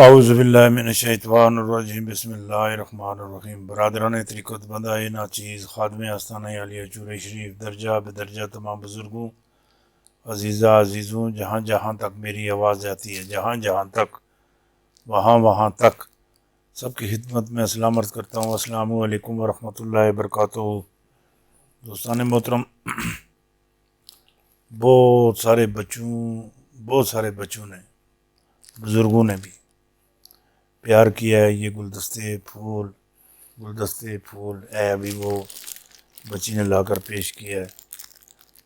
اعوذ باللہ من الشیطان الرجیم بسم اللہ الرحمن الرحیم۔ برادران طریقت بندہ ناچیز خادم آستانہ عالیہ چورے شریف درجہ بدرجہ تمام بزرگوں عزیزہ عزیزوں، جہاں جہاں تک میری آواز جاتی ہے، جہاں جہاں تک وہاں تک سب کی خدمت میں سلام عرض کرتا ہوں۔ السلام علیکم ورحمۃ اللہ وبرکاتہ۔ دوستان محترم، بہت سارے بچوں نے، بزرگوں نے بھی پیار کیا ہے۔ یہ گلدستے پھول ہے ابھی وہ بچی نے لا کر پیش کیا ہے۔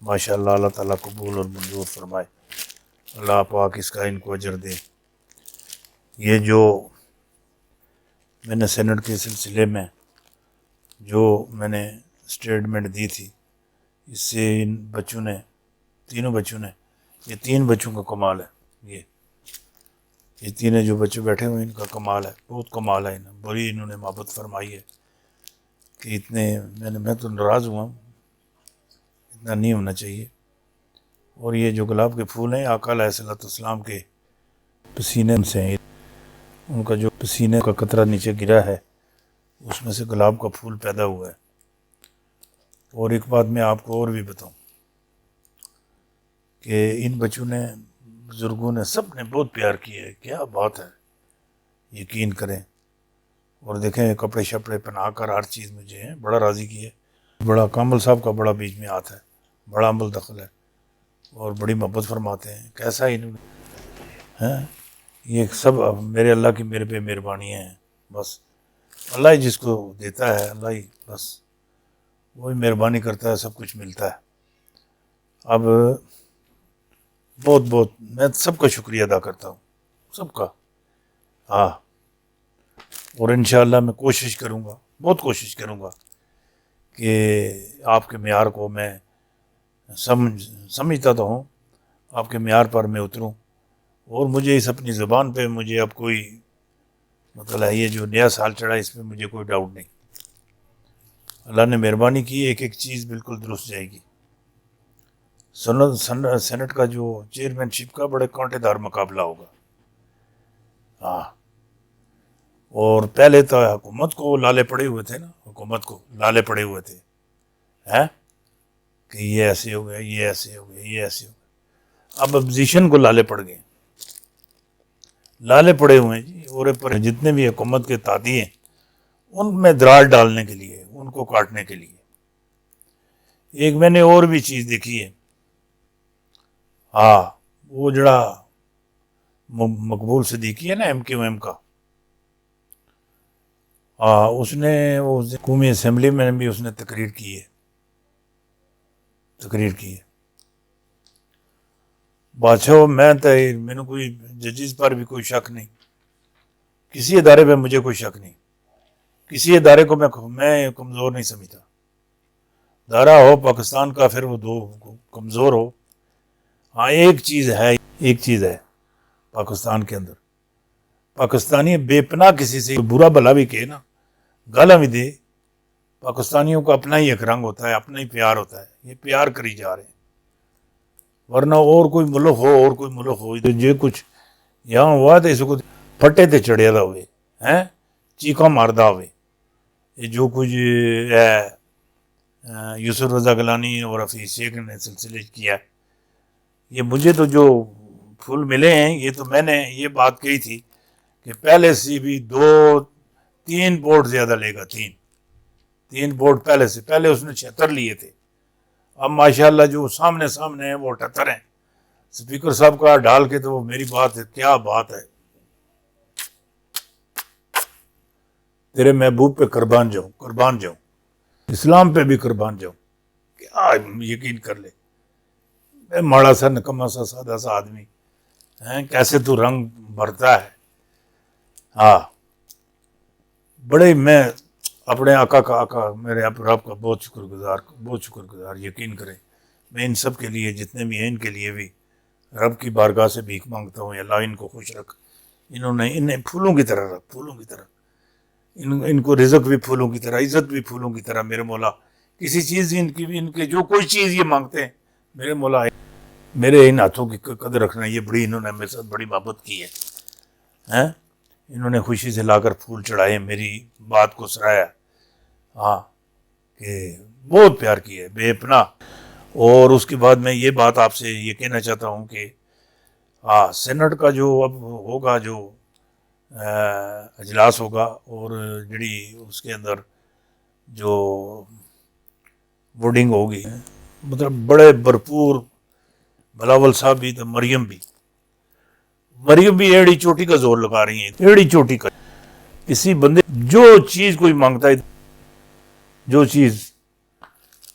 ماشاءاللہ، اللہ تعالیٰ قبول اور منظور فرمائے، اللہ پاک اس کا ان کو اجر دے۔ یہ جو میں نے سینٹ کے سلسلے میں جو میں نے اسٹیٹمنٹ دی تھی، اس سے ان بچوں نے، تینوں بچوں نے، یہ تین بچوں کا کمال ہے۔ یہ تینوں جو بچے بیٹھے ہوئے ان کا کمال ہے، بہت کمال ہے۔ بڑی انہوں نے محبت فرمائی ہے کہ اتنے میں تو ناراض ہوا ہوں، اتنا نہیں ہونا چاہیے۔ اور یہ جو گلاب کے پھول ہیں، آقا علیہ الصلوۃ والسلام کے پسینے سے ہیں۔ ان کا جو پسینے کا قطرہ نیچے گرا ہے، اس میں سے گلاب کا پھول پیدا ہوا ہے۔ اور ایک بات میں آپ کو اور بھی بتاؤں کہ ان بچوں نے، بزرگوں نے، سب نے بہت پیار کیا ہے۔ کیا بات ہے، یقین کریں۔ اور دیکھیں، کپڑے شپڑے پہنا کر ہر چیز مجھے ہیں بڑا راضی کیا ہے۔ بڑا کامل صاحب کا بڑا بیچ میں ہاتھ ہے، بڑا عمل دخل ہے، اور بڑی محبت فرماتے ہیں۔ کیسا انہوں نے، یہ سب میرے اللہ کی میرے پہ مہربانیاں ہیں۔ بس اللہ ہی جس کو دیتا ہے، اللہ ہی بس وہی مہربانی کرتا ہے، سب کچھ ملتا ہے۔ اب بہت میں سب کا شکریہ ادا کرتا ہوں، سب کا۔ اور انشاءاللہ میں کوشش کروں گا، بہت کوشش کروں گا کہ آپ کے معیار کو میں سمجھتا تو ہوں، آپ کے معیار پر میں اتروں۔ اور مجھے اس اپنی زبان پہ مجھے اب کوئی مطلب یہ جو نیا سال چڑھا، اس میں مجھے کوئی ڈاؤٹ نہیں۔ اللہ نے مہربانی کی، ایک ایک چیز بالکل درست جائے گی۔ سینٹ کا جو چیئرمین شپ کا بڑے کانٹے دار مقابلہ ہوگا۔ اور پہلے تو حکومت کو لالے پڑے ہوئے تھے نا، حکومت کو لالے پڑے ہوئے تھے کہ یہ ایسے ہو گیا، یہ ایسے ہو گیا، یہ ایسے ہو گیا۔ اب اپوزیشن کو لالے پڑ گئے، لالے پڑے ہوئے ہیں جی۔ اور جتنے بھی حکومت کے تادی ہیں، ان میں درار ڈالنے کے لیے، ان کو کاٹنے کے لیے۔ ایک میں نے اور بھی چیز دیکھی ہے، وہ جڑا مقبول صدیقی ہے نا، MQM کا، اس نے قومی اسمبلی میں بھی اس نے تقریر کی ہے۔ بادشاہ میں نے کوئی ججز پر بھی کوئی شک نہیں، کسی ادارے پہ مجھے کوئی شک نہیں، کسی ادارے کو میں کمزور نہیں سمجھتا۔ ادارہ ہو پاکستان کا، پھر وہ دو کمزور ہو۔ ایک چیز ہے پاکستان کے اندر، پاکستانی بے پناہ کسی سے برا بھلا بھی کہے نا، گالاں بھی دے، پاکستانیوں کا اپنا ہی ایک رنگ ہوتا ہے، اپنا ہی پیار ہوتا ہے۔ یہ پیار کری جا رہے ہیں، ورنہ اور کوئی ملک ہو تو جو کچھ یہاں ہوا تو اس کو پھٹے تے چڑھیا دا ہوئے، چیخاں ماردہ ہوئے۔ یہ جو کچھ ہے یوسف رضا گیلانی اور حفیظ شیخ نے سلسلے کیا ہے، یہ مجھے تو جو پھول ملے ہیں، یہ تو میں نے یہ بات کہی تھی کہ پہلے سے بھی 2-3 ووٹ زیادہ لے گا، تین ووٹ پہلے اس نے 76 لیے تھے۔ اب ماشاءاللہ جو سامنے ہیں وہ 78 ہیں۔ سپیکر صاحب کا ڈال کے تو وہ میری بات ہے، کیا بات ہے۔ تیرے محبوب پہ قربان جاؤں، اسلام پہ بھی قربان جاؤں، کیا یقین کر لے۔ ماڑا سا نکما سا سادہ سا آدمی، کیسے تو رنگ بھرتا ہے۔ بڑے میں اپنے آقا میرے رب کا بہت شکر گزار، یقین کریں۔ میں ان سب کے لیے، جتنے بھی ہیں، ان کے لیے بھی رب کی بارگاہ سے بھیک مانگتا ہوں، اللہ ان کو خوش رکھ۔ انہیں پھولوں کی طرح رکھ، پھولوں کی طرح ان کو رزق بھی پھولوں کی طرح، عزت بھی پھولوں کی طرح۔ میرے مولا کسی چیز ان کے جو کوئی چیز یہ مانگتے ہیں، میرے مولا میرے ان ہاتھوں کی قدر رکھنا۔ یہ بڑی انہوں نے میرے ساتھ بڑی محبت کی ہے۔ انہوں نے خوشی سے لا کر پھول چڑھائے، میری بات کو سراہا، ہاں کہ بہت پیار کیا ہے بے پناہ۔ اور اس کے بعد میں یہ بات آپ سے یہ کہنا چاہتا ہوں کہ سینٹ کا جو اب ہوگا، جو اجلاس ہوگا، اور جڑی اس کے اندر جو ووٹنگ ہوگی، مطلب بڑے بھرپور، بلاول صاحب بھی تو مریم بھی ایڑی چوٹی کا زور لگا رہی ہیں، ایڑی چوٹی کا۔ کسی بندے جو چیز کوئی مانگتا ہے، جو چیز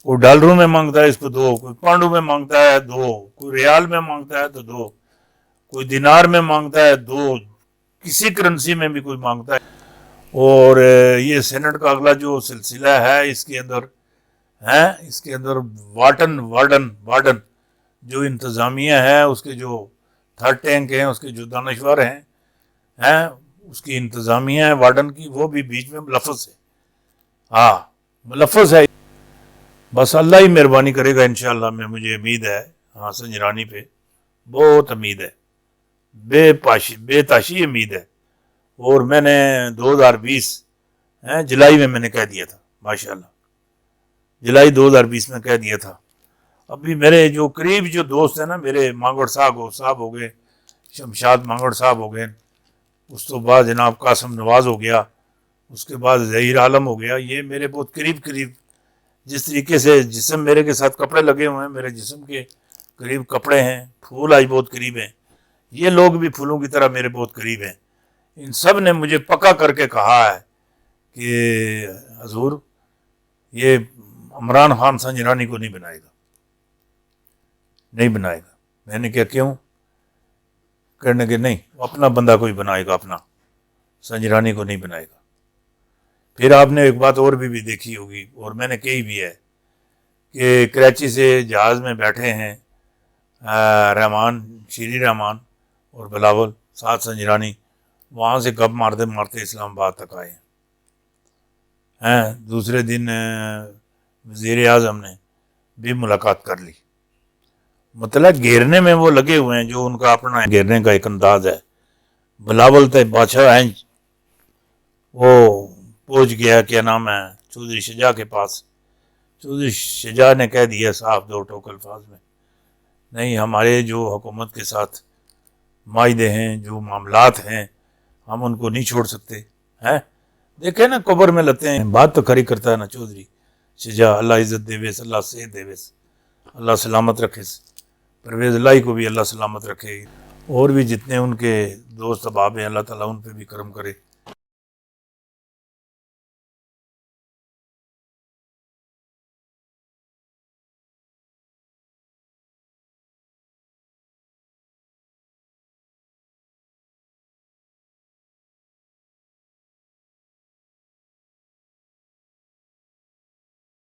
کوئی ڈالروں میں مانگتا ہے اس کو دو، کوئی پانڈوں میں مانگتا ہے دو، کوئی ریال میں مانگتا ہے تو دو، کوئی دینار میں مانگتا ہے دو، کسی کرنسی میں بھی کوئی مانگتا ہے۔ اور یہ سینٹ کا اگلا جو سلسلہ ہے، اس کے اندر وارڈن جو انتظامیہ ہے، اس کے جو تھرڈ ٹینک ہیں، اس کے جو دانشور ہیں، اس کی انتظامیہ ہے وارڈن کی، وہ بھی بیچ میں ملفظ ہے، ملفظ ہے۔ بس اللہ ہی مہربانی کرے گا انشاءاللہ، مجھے امید ہے، سنجرانی پہ بہت امید ہے، بے تاشی امید ہے۔ اور میں نے 2020 جولائی میں نے کہہ دیا تھا، ماشاءاللہ جولائی 2020 میں کہہ دیا تھا۔ ابھی میرے جو قریب جو دوست ہیں نا، میرے مانگڑ صاحب ہو گئے، شمشاد مانگڑ صاحب ہو گئے، اس تو بعد جناب قاسم نواز ہو گیا، اس کے بعد ظہیر عالم ہو گیا، یہ میرے بہت قریب جس طریقے سے جسم میرے کے ساتھ کپڑے لگے ہوئے ہیں، میرے جسم کے قریب کپڑے ہیں، پھول آج بہت قریب ہیں، یہ لوگ بھی پھولوں کی طرح میرے بہت قریب ہیں۔ ان سب نے مجھے پکا کر کے کہا ہے کہ حضور یہ عمران خان سنجرانی کو نہیں بنائے گا۔ میں نے کہا کیوں؟ کہنے کہ نہیں، اپنا بندہ کوئی بنائے گا، اپنا سنجرانی کو نہیں بنائے گا۔ پھر آپ نے ایک بات اور بھی دیکھی ہوگی، اور میں نے کہی بھی ہے، کہ کراچی سے جہاز میں بیٹھے ہیں شیری رحمان اور بلاول ساتھ سنجرانی، وہاں سے گپ مارتے اسلام آباد تک آئے ہیں۔ دوسرے دن وزیر اعظم نے بھی ملاقات کر لی۔ مطلب گھیرنے میں وہ لگے ہوئے ہیں، جو ان کا اپنا گھیرنے کا ایک انداز ہے۔ بلاول تے بادشاہ ہیں، وہ پہنچ گیا، کیا نام ہے، چودھری شجاع کے پاس۔ چودھری شجاع نے کہہ دیا صاحب دو ٹوک الفاظ میں، نہیں، ہمارے جو حکومت کے ساتھ معاہدے ہیں، جو معاملات ہیں، ہم ان کو نہیں چھوڑ سکتے ہیں۔ دیکھیں نا، قبر میں لتے ہیں، بات تو کھری کرتا ہے نا چودھری شجاع، اللہ عزت دے ویس، اللہ صحت دے ویس، اللہ سلامت رکھے، پرویز اللہ کو بھی اللہ سلامت رکھے، اور بھی جتنے ان کے دوست احباب ہیں، اللہ تعالیٰ ان پہ بھی کرم کرے۔